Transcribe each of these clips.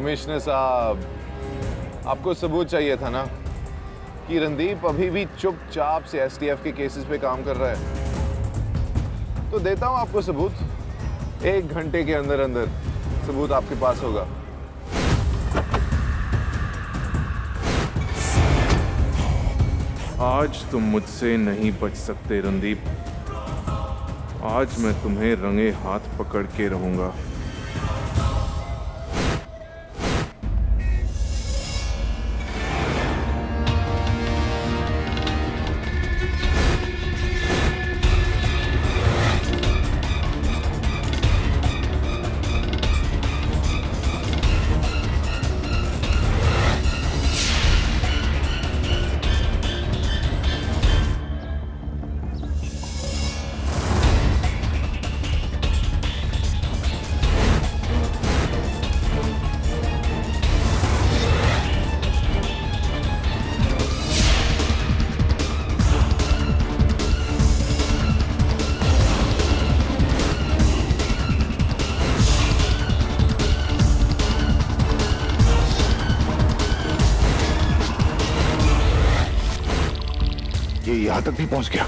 Commissioner साहब, आपको सबूत चाहिए था ना कि रणदीप अभी भी चुपचाप से एसटीएफ के केसेस पे काम कर रहा है। तो देता हूं आपको सबूत। 1 घंटे के अंदर अंदर सबूत आपके पास होगा। आज तुम मुझसे नहीं बच सकते रणदीप। आज मैं तुम्हें रंगे हाथ पकड़ के रहूंगा। ये यहां तक भी पहुंच गया।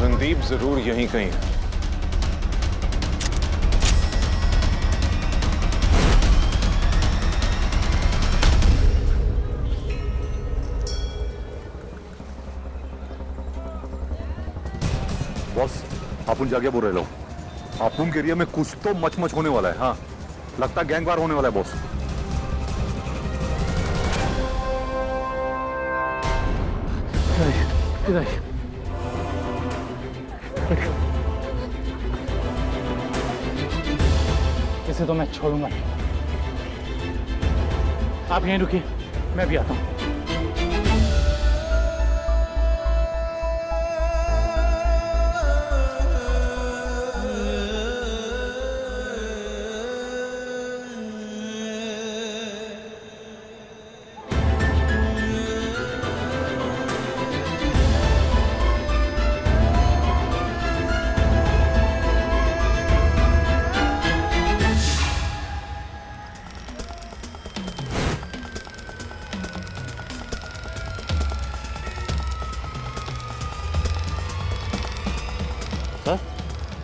रणदीप जरूर यहीं कहीं है। बॉस, आपुन जाके बोल रहे लो। आपुन के एरिया में कुछ तो मच होने वाला है। हाँ, लगता है गैंग वार होने वाला है बॉस। इसे तो मैं छोड़ूंगा नहीं। आप यहीं रुकिए, मैं भी आता हूं।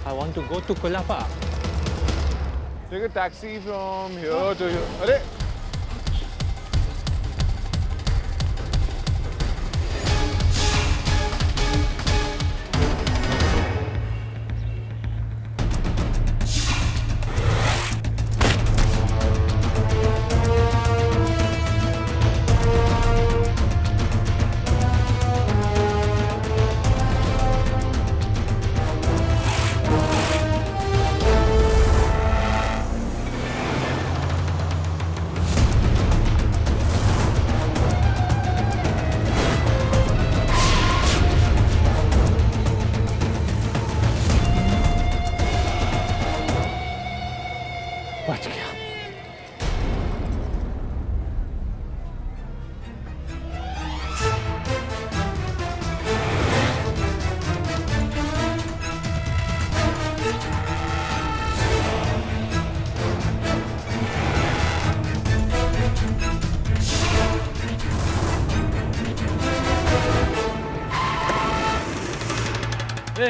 I want to go to Kolapa. Take a taxi from here to here. अरे बच गया।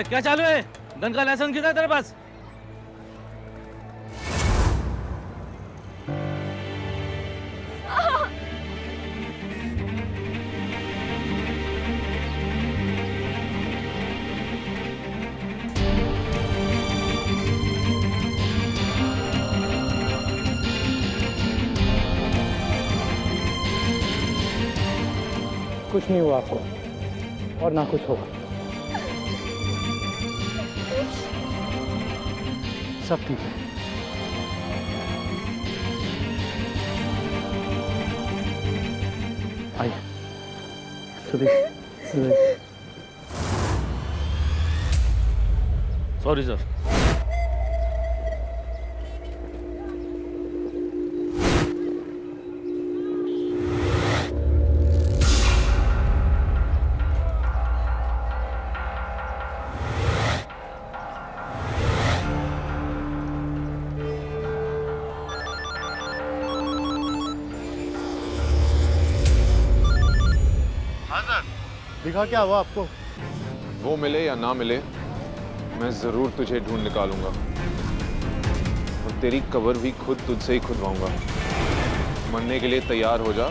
क्या चालू है? गन का लाइसेंस कितना है तेरे पास? कुछ नहीं हुआ आपको और ना कुछ होगा। सब ठीक है। आइए सुधीर। Sorry sir. दिखा क्या हुआ आपको? वो मिले या ना मिले, मैं जरूर तुझे ढूंढ निकालूंगा और तेरी कबर भी खुद तुझसे ही खुदवाऊंगा। मरने के लिए तैयार हो जा,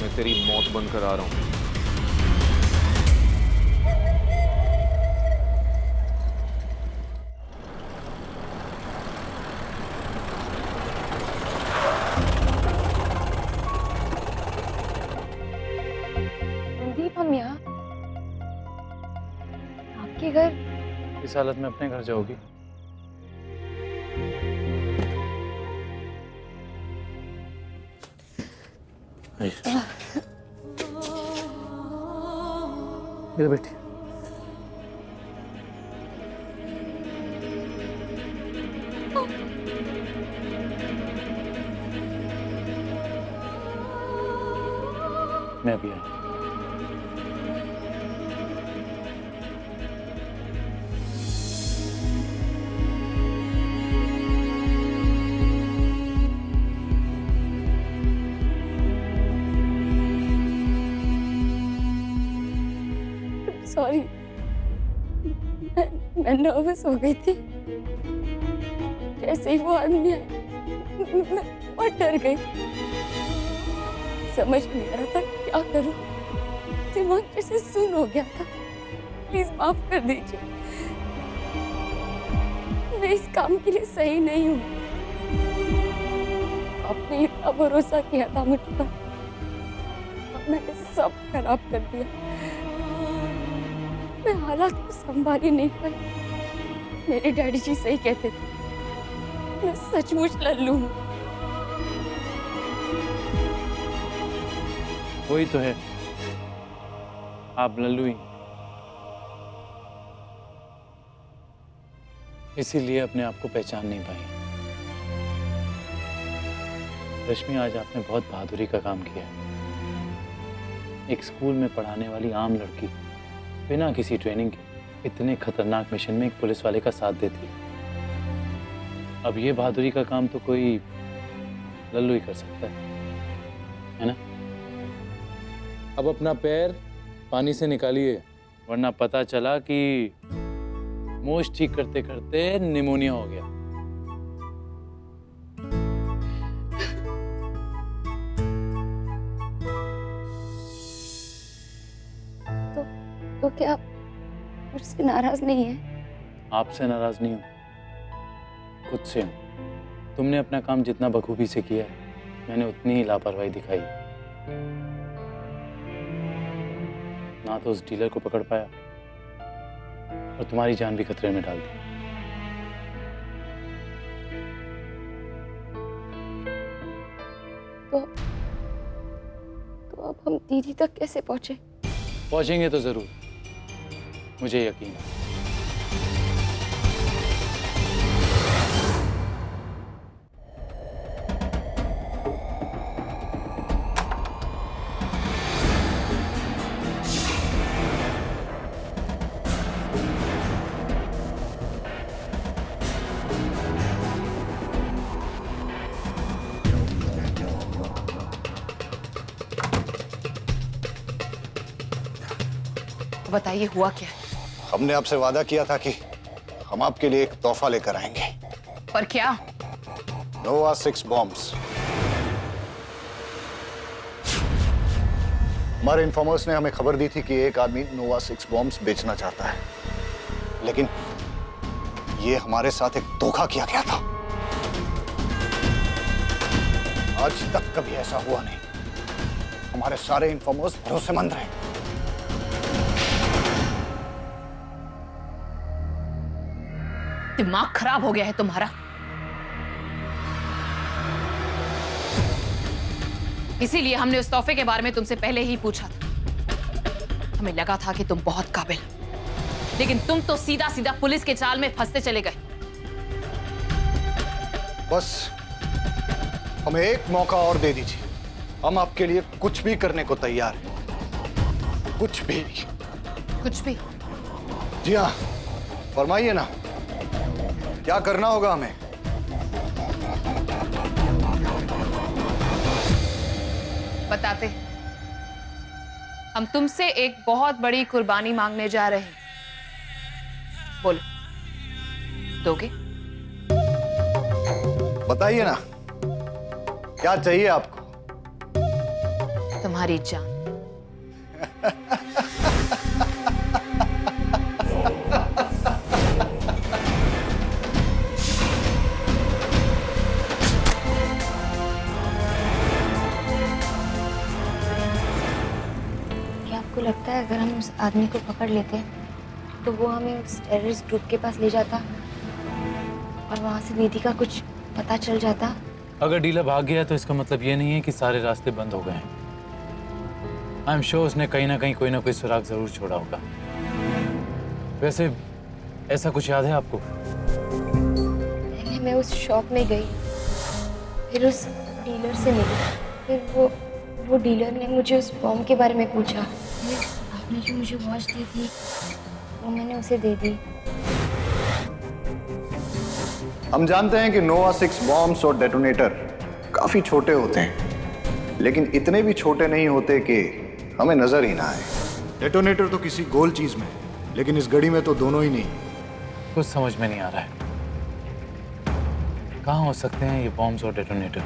मैं तेरी मौत बनकर आ रहा हूं। संदीप, हम यहाँ आपके घर? इस हालत में अपने घर जाओगी? इधर बैठी। मैं भी आई। सॉरी, मैं नर्वस हो गई थी। जैसे ही वो आदमी आया मैं बहुत डर गई। समझ नहीं आ रहा था क्या करूं। दिमाग जैसे सुन हो गया था। प्लीज माफ कर दीजिए, मैं इस काम के लिए सही नहीं हूँ। आपने इतना भरोसा किया था मुझ पर, मैंने सब खराब कर दिया। मैं हालात को संभाल ही नहीं पाई। मेरे डैडी जी सही कहते थे, मैं सचमुच लल्लू हूँ। वही तो है, आप लल्लू ही। इसीलिए अपने आप को पहचान नहीं पाई। रश्मि, आज आपने बहुत बहादुरी का काम किया। एक स्कूल में पढ़ाने वाली आम लड़की बिना किसी ट्रेनिंग के इतने खतरनाक मिशन में एक पुलिस वाले का साथ देती है। अब ये बहादुरी का काम तो कोई लल्लू ही कर सकता है ना? अब अपना पैर पानी से निकालिए, वरना पता चला कि मोच ठीक करते करते निमोनिया हो गया। तो क्या आप मुझसे नाराज नहीं है? आपसे नाराज नहीं हूं, खुद से हूं। तुमने अपना काम जितना बखूबी से किया है, मैंने उतनी ही लापरवाही दिखाई। ना तो उस डीलर को पकड़ पाया और तुम्हारी जान भी खतरे में डाल दी। तो अब हम दीदी तक कैसे पहुंचे? पहुंचेंगे तो जरूर, मुझे यकीन है। बताइए, हुआ क्या? हमने आपसे वादा किया था कि हम आपके लिए एक तोहफा लेकर आएंगे। पर क्या? नोवा 6 बॉम्ब्स। हमारे इन्फॉर्मर्स ने हमें खबर दी थी कि एक आदमी नोवा 6 बॉम्ब्स बेचना चाहता है, लेकिन ये हमारे साथ एक धोखा किया गया था। आज तक कभी ऐसा हुआ नहीं। हमारे सारे इन्फॉर्मर्स भरोसेमंद रहे। दिमाग खराब हो गया है तुम्हारा? इसीलिए हमने उस तोहफे के बारे में तुमसे पहले ही पूछा था। हमें लगा था कि तुम बहुत काबिल हो, लेकिन तुम तो सीधा सीधा पुलिस के जाल में फंसते चले गए। बस हमें एक मौका और दे दीजिए, हम आपके लिए कुछ भी करने को तैयार हैं। कुछ भी। कुछ भी? जी हाँ, फरमाइए ना, क्या करना होगा हमें? बताते। हम तुमसे एक बहुत बड़ी कुर्बानी मांगने जा रहे हैं। बोलो, दोगे? बताइए ना, क्या चाहिए आपको? तुम्हारी जान। क्या आपको लगता है अगर हम उस आदमी को पकड़ लेते तो वो हमें उस टेररिस्ट ग्रुप के पास ले जाता और वहाँ से दीदी का कुछ पता चल जाता? अगर डीलर भाग गया तो इसका मतलब ये नहीं है कि सारे रास्ते बंद हो गए हैं। आई एम श्योर उसने कहीं ना कहीं कोई ना कोई सुराग जरूर छोड़ा होगा। वैसे ऐसा कुछ याद है आपको? पहले मैं उस शॉप में गई, फिर उस डीलर से मिली, फिर वो डीलर ने मुझे उस बॉम्ब के बारे में पूछा। फिर आपने जो मुझे वॉच दी थी वो मैंने उसे दे दी। हम जानते हैं कि नोवा 6 बॉम्ब्स और डेटोनेटर काफी छोटे होते हैं, लेकिन इतने भी छोटे नहीं होते कि हमें नजर ही ना आए। डेटोनेटर तो किसी गोल चीज में, लेकिन इस घड़ी में तो दोनों ही नहीं। कुछ समझ में नहीं आ रहा है। कहाँ हो सकते हैं ये बॉम्ब्स और डेटोनेटर?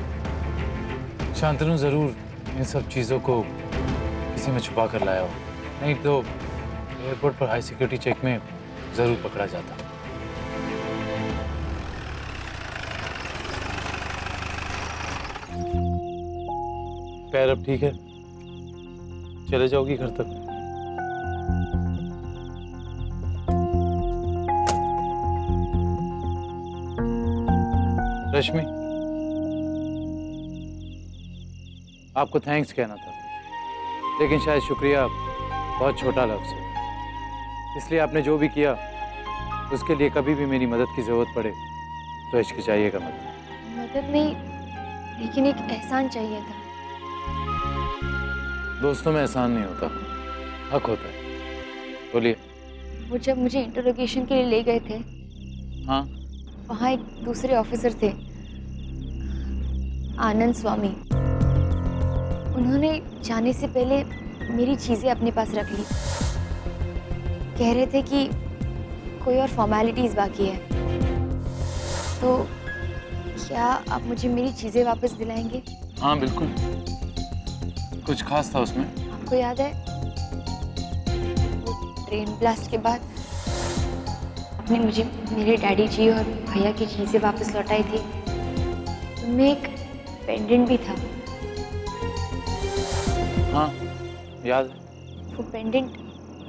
शांतनु जरूर इन सब चीज़ों को किसी में छुपा कर लाया हो, नहीं तो एयरपोर्ट पर हाई सिक्योरिटी चेक में जरूर पकड़ा जाता। पैर अब ठीक है? चले जाओगी घर तक? रश्मि, आपको थैंक्स कहना था, लेकिन शायद शुक्रिया बहुत छोटा लफ्ज़ है। इसलिए आपने जो भी किया उसके लिए कभी भी मेरी मदद की ज़रूरत पड़े तो हिचकिचाइएगा मत। मदद नहीं, लेकिन एक एहसान चाहिए था। दोस्तों में एहसान नहीं होता, हक होता है। बोलिए। वो जब मुझे इंटरोगेशन के लिए ले गए थे, हाँ, वहाँ एक दूसरे ऑफिसर थे, आनंद स्वामी। उन्होंने जाने से पहले मेरी चीज़ें अपने पास रख ली। कह रहे थे कि कोई और फॉर्मेलिटीज़ बाकी है। तो क्या आप मुझे मेरी चीज़ें वापस दिलाएंगे? हाँ बिल्कुल। कुछ खास था उसमें? आपको याद है वो ट्रेन ब्लास्ट के बाद आपने मुझे मेरे डैडी जी और भैया की चीज़ें वापस लौटाई थी? उनमें एक पेंडेंट भी था। हाँ याद है। वो पेंडेंट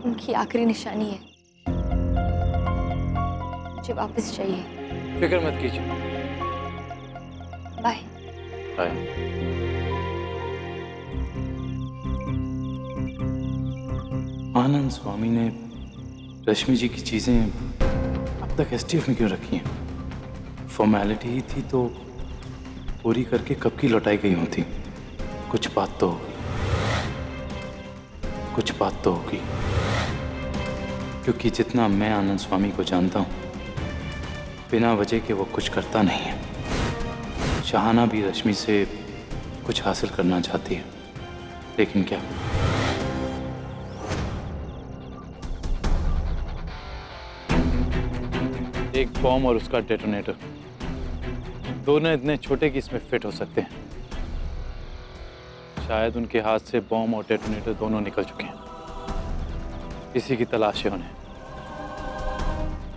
उनकी आखिरी निशानी है। मुझे वापस चाहिए। फिक्र मत कीजिए। बाय। बाय। आनंद स्वामी ने रश्मि जी की चीज़ें अब तक एसटीएफ में क्यों रखी हैं? फॉर्मेलिटी ही थी तो पूरी करके कब की लौटाई गई होती। कुछ बात तो होगी, कुछ बात तो होगी, क्योंकि जितना मैं आनंद स्वामी को जानता हूँ, बिना वजह के वो कुछ करता नहीं है। शहाना भी रश्मि से कुछ हासिल करना चाहती है, लेकिन क्या? एक बॉम्ब और उसका डेटोनेटर, दोनों इतने छोटे कि इसमें फिट हो सकते हैं। शायद उनके हाथ से बॉम्ब और डेटोनेटर दोनों निकल चुके हैं। इसी की तलाश है उन्हें,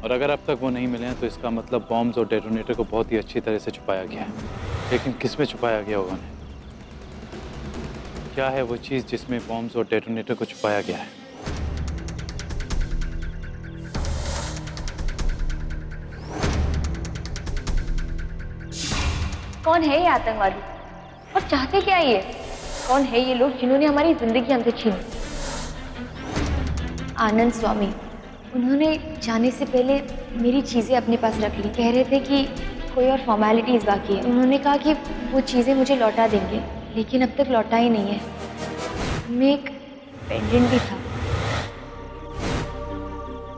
और अगर अब तक वो नहीं मिले हैं तो इसका मतलब बॉम्ब्स और डेटोनेटर को बहुत ही अच्छी तरह से छुपाया गया है। लेकिन किस में छुपाया गया होगा उन्हें? क्या है वो चीज़ जिसमें बॉम्ब्स और डेटोनेटर को छुपाया गया है? कौन है ये आतंकवादी और चाहते क्या ये? कौन है ये लोग जिन्होंने हमारी जिंदगी हमसे छीनी? आनंद स्वामी, उन्होंने जाने से पहले मेरी चीज़ें अपने पास रख ली। कह रहे थे कि कोई और फॉर्मेलिटीज़ बाकी है। उन्होंने कहा कि वो चीज़ें मुझे लौटा देंगे, लेकिन अब तक लौटा ही नहीं है। उनमें एक पेंडेंट भी था।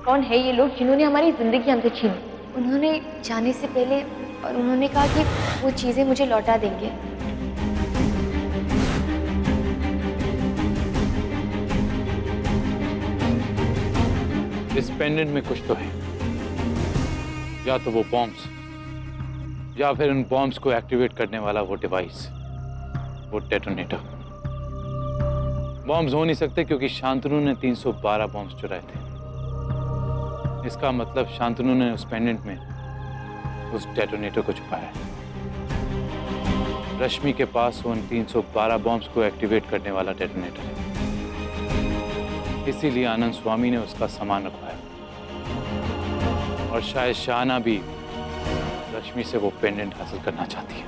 कौन है ये लोग जिन्होंने हमारी जिंदगी हमसे छीनी? उन्होंने जाने से पहले और उन्होंने कहा कि वो चीज़ें मुझे लौटा देंगे। इस पेंडेंट में कुछ तो है, या तो वो बॉम्ब्स या फिर उन बॉम्ब्स को एक्टिवेट करने वाला वो डिवाइस, वो डेटोनेटर। बॉम्ब्स हो नहीं सकते क्योंकि शांतनु ने 312 बॉम्ब्स चुराए थे। इसका मतलब शांतनु ने उस पेंडेंट में उस डेटोनेटर को छुपाया है। रश्मि के पास उन 312 बॉम्ब्स को एक्टिवेट करने वाला डेटोनेटर है, इसीलिए आनंद स्वामी ने उसका सामान रखवाया। और शायद शाहना भी रश्मि से वो पेंडेंट हासिल करना चाहती है।